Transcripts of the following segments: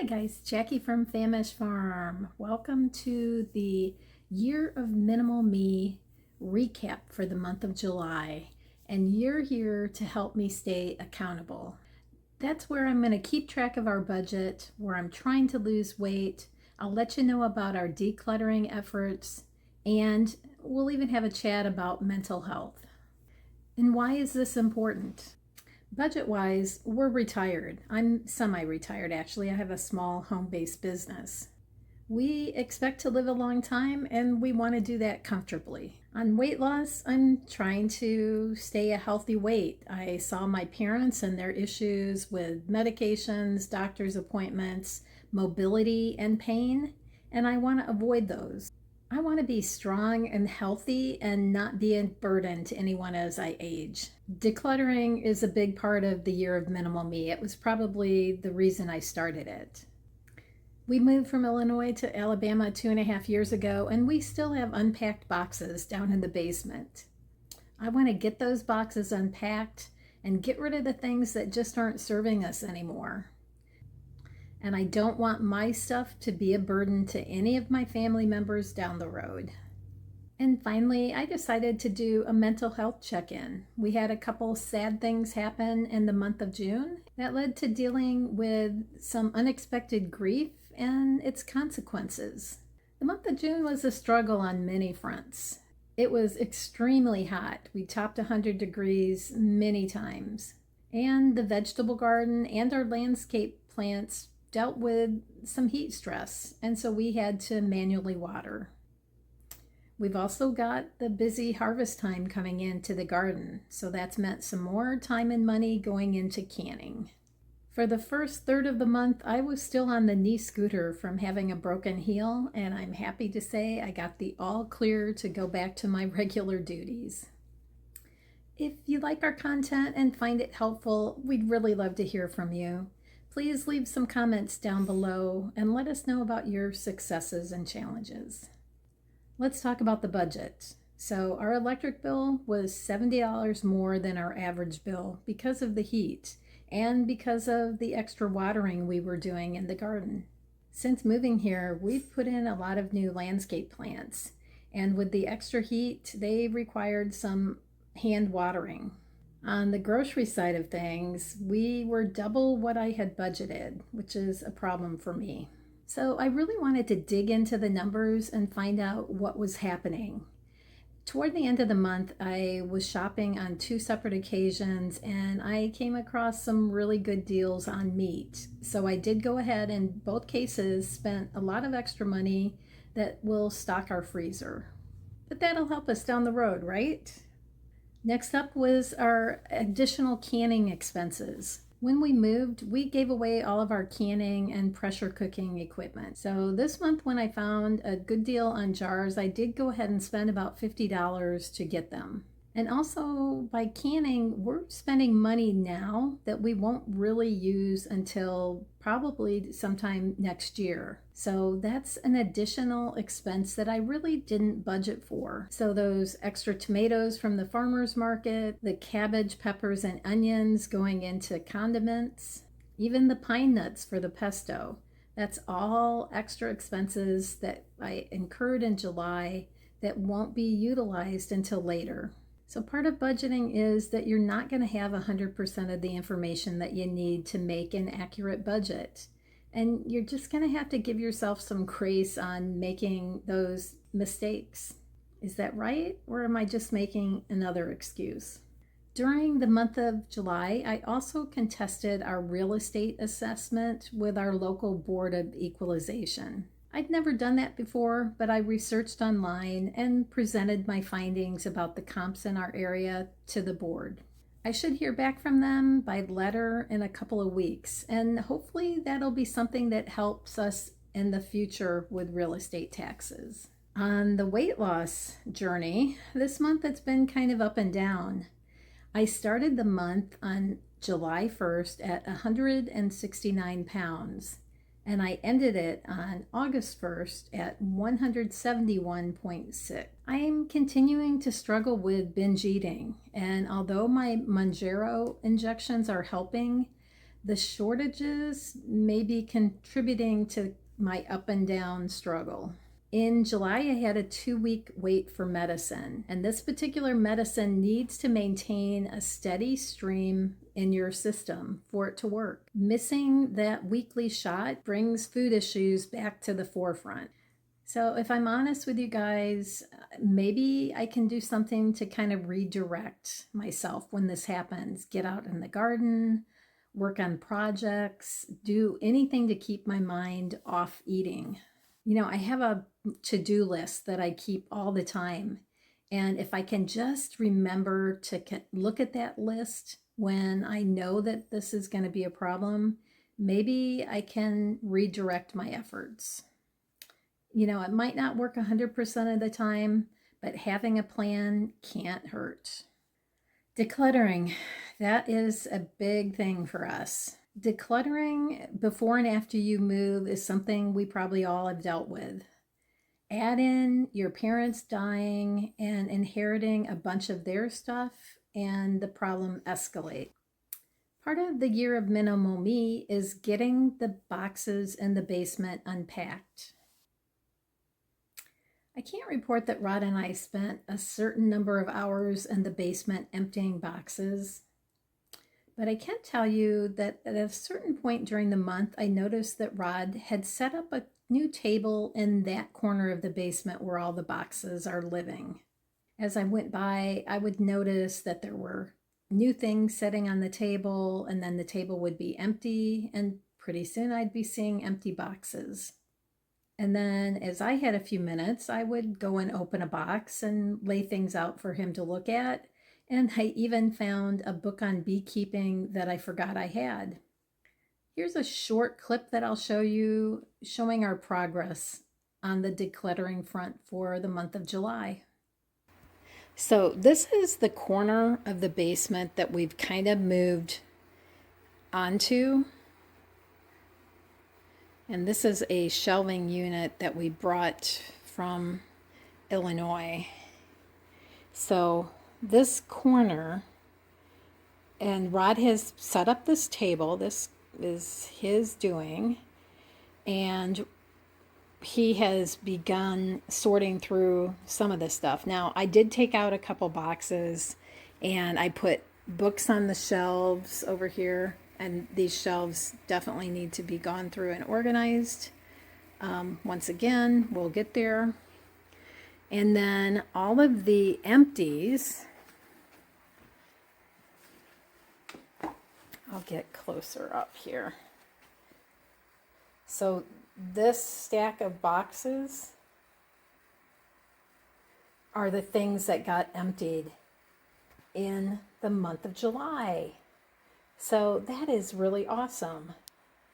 guys, Jackie from Famish Farm. Welcome to the Year of Minimal Me recap for the month of July. And you're here to help me stay accountable. That's where I'm going to keep track of our budget, where I'm trying to lose weight. I'll let you know about our decluttering efforts, and we'll even have a chat about mental health. And why is this important? Budget-wise, we're retired. I'm semi-retired, actually. I have a small home-based business. We expect to live a long time, and we want to do that comfortably. On weight loss, I'm trying to stay a healthy weight. I saw my parents and their issues with medications, doctor's appointments, mobility, and pain, and I want to avoid those. I want to be strong and healthy and not be a burden to anyone as I age. Decluttering is a big part of the Year of Minimal Me. It was probably the reason I started it. We moved from Illinois to Alabama 2.5 years ago, and we still have unpacked boxes down in the basement. I want to get those boxes unpacked and get rid of the things that just aren't serving us anymore. And I don't want my stuff to be a burden to any of my family members down the road. And finally, I decided to do a mental health check-in. We had a couple sad things happen in the month of June that led to dealing with some unexpected grief and its consequences. The month of June was a struggle on many fronts. It was extremely hot. We topped 100 degrees many times. And the vegetable garden and our landscape plants dealt with some heat stress, and so we had to manually water. We've also got the busy harvest time coming into the garden, so that's meant some more time and money going into canning. For the first third of the month, I was still on the knee scooter from having a broken heel, and I'm happy to say I got the all clear to go back to my regular duties. If you like our content and find it helpful, we'd really love to hear from you. Please leave some comments down below and let us know about your successes and challenges. Let's talk about the budget. So our electric bill was $70 more than our average bill because of the heat and because of the extra watering we were doing in the garden. Since moving here, we've put in a lot of new landscape plants, and with the extra heat, they required some hand watering. On the grocery side of things, we were double what I had budgeted, which is a problem for me. So I really wanted to dig into the numbers and find out what was happening. Toward the end of the month, I was shopping on 2 separate occasions, and I came across some really good deals on meat. So I did go ahead and in both cases spent a lot of extra money that will stock our freezer. But that'll help us down the road, right? Next up was our additional canning expenses. When we moved, we gave away all of our canning and pressure cooking equipment. So this month when I found a good deal on jars, I did go ahead and spend about $50 to get them. And also by canning, we're spending money now that we won't really use until probably sometime next year. So that's an additional expense that I really didn't budget for. So those extra tomatoes from the farmer's market, the cabbage, peppers, and onions going into condiments, even the pine nuts for the pesto. That's all extra expenses that I incurred in July that won't be utilized until later. So part of budgeting is that you're not going to have 100% of the information that you need to make an accurate budget. And you're just going to have to give yourself some grace on making those mistakes. Is that right? Or am I just making another excuse? During the month of July, I also contested our real estate assessment with our local Board of Equalization. I'd never done that before, but I researched online and presented my findings about the comps in our area to the board. I should hear back from them by letter in a couple of weeks, and hopefully that'll be something that helps us in the future with real estate taxes. On the weight loss journey, this month it's been kind of up and down. I started the month on July 1st at 169 pounds. And I ended it on August 1st at 171.6. I am continuing to struggle with binge eating, and although my Mounjaro injections are helping, The shortages may be contributing to my up and down struggle. In July, I had a 2 week wait for medicine, and this particular medicine needs to maintain a steady stream in your system for it to work. Missing that weekly shot brings food issues back to the forefront. So, if I'm honest with you guys, maybe I can do something to kind of redirect myself when this happens. Get out in the garden, work on projects, do anything to keep my mind off eating. I have a to-do list that I keep all the time. And if I can just remember to look at that list when I know that this is going to be a problem, maybe I can redirect my efforts. It might not work 100% of the time, but having a plan can't hurt. Decluttering, that is a big thing for us. Decluttering before and after you move is something we probably all have dealt with. Add in your parents dying and inheriting a bunch of their stuff, and the problem escalates. Part of the year of minimal me is getting the boxes in the basement unpacked. I can't report that Rod and I spent a certain number of hours in the basement emptying boxes. But I can tell you that at a certain point during the month, I noticed that Rod had set up a new table in that corner of the basement where all the boxes are living. As I went by, I would notice that there were new things sitting on the table, and then the table would be empty, and pretty soon I'd be seeing empty boxes. And then as I had a few minutes, I would go and open a box and lay things out for him to look at. And I even found a book on beekeeping that I forgot I had. Here's a short clip that I'll show you showing our progress on the decluttering front for the month of July. So this is the corner of the basement that we've kind of moved onto. And this is a shelving unit that we brought from Illinois. So this corner, and Rod has set up this table. This is his doing, and he has begun sorting through some of this stuff. Now, I did take out a couple boxes, and I put books on the shelves over here, and these shelves definitely need to be gone through and organized. Once again, we'll get there. And then all of the empties, I'll get closer up here. So this stack of boxes are the things that got emptied in the month of July. So that is really awesome.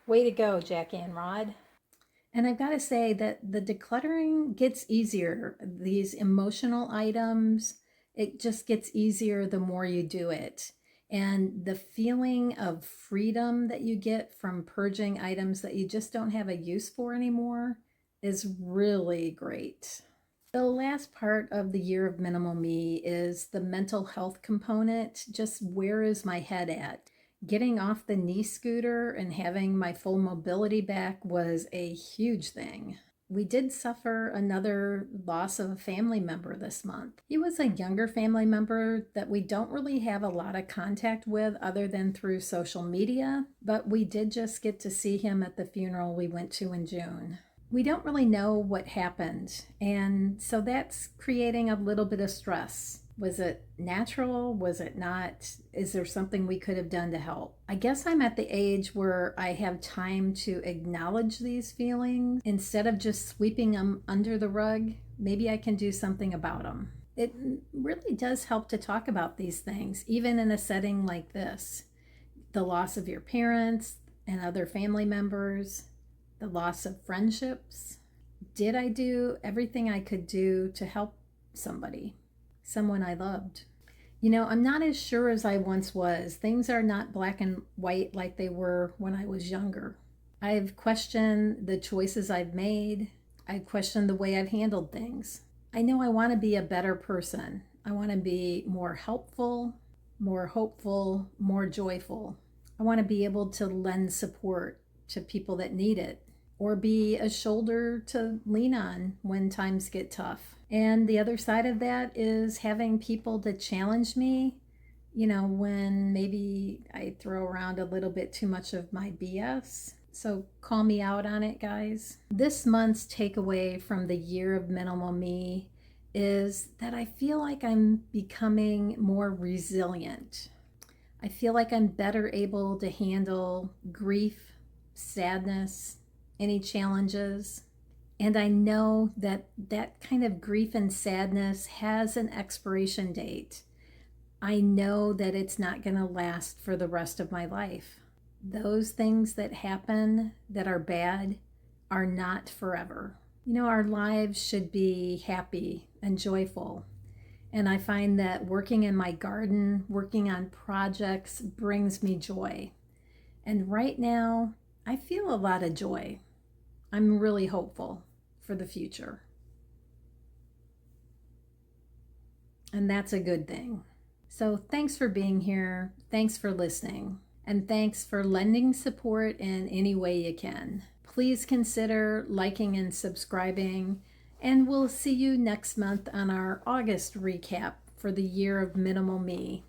Way to go, Jackie and Rod. And I've got to say that the decluttering gets easier. These emotional items, it just gets easier the more you do it. And the feeling of freedom that you get from purging items that you just don't have a use for anymore is really great. The last part of the year of minimal me is the mental health component. Just where is my head at? Getting off the knee scooter and having my full mobility back was a huge thing. We did suffer another loss of a family member this month. He was a younger family member that we don't really have a lot of contact with other than through social media, but we did just get to see him at the funeral we went to in June. We don't really know what happened, and so that's creating a little bit of stress. Was it natural? Was it not? Is there something we could have done to help? I guess I'm at the age where I have time to acknowledge these feelings instead of just sweeping them under the rug. Maybe I can do something about them. It really does help to talk about these things, even in a setting like this. The loss of your parents and other family members, the loss of friendships. Did I do everything I could do to help somebody? Someone I loved. I'm not as sure as I once was. Things are not black and white like they were when I was younger. I've questioned the choices I've made. I've questioned the way I've handled things. I know I want to be a better person. I want to be more helpful, more hopeful, more joyful. I want to be able to lend support to people that need it, or be a shoulder to lean on when times get tough. And the other side of that is having people to challenge me, when maybe I throw around a little bit too much of my BS. So call me out on it, guys. This month's takeaway from the year of minimal me is that I feel like I'm becoming more resilient. I feel like I'm better able to handle grief, sadness, any challenges. And I know that that kind of grief and sadness has an expiration date. I know that it's not going to last for the rest of my life. Those things that happen that are bad are not forever. Our lives should be happy and joyful. And I find that working in my garden, working on projects brings me joy. And right now, I feel a lot of joy. I'm really hopeful for the future. And that's a good thing. So thanks for being here. Thanks for listening. And thanks for lending support in any way you can. Please consider liking and subscribing. And we'll see you next month on our August recap for the year of minimal me.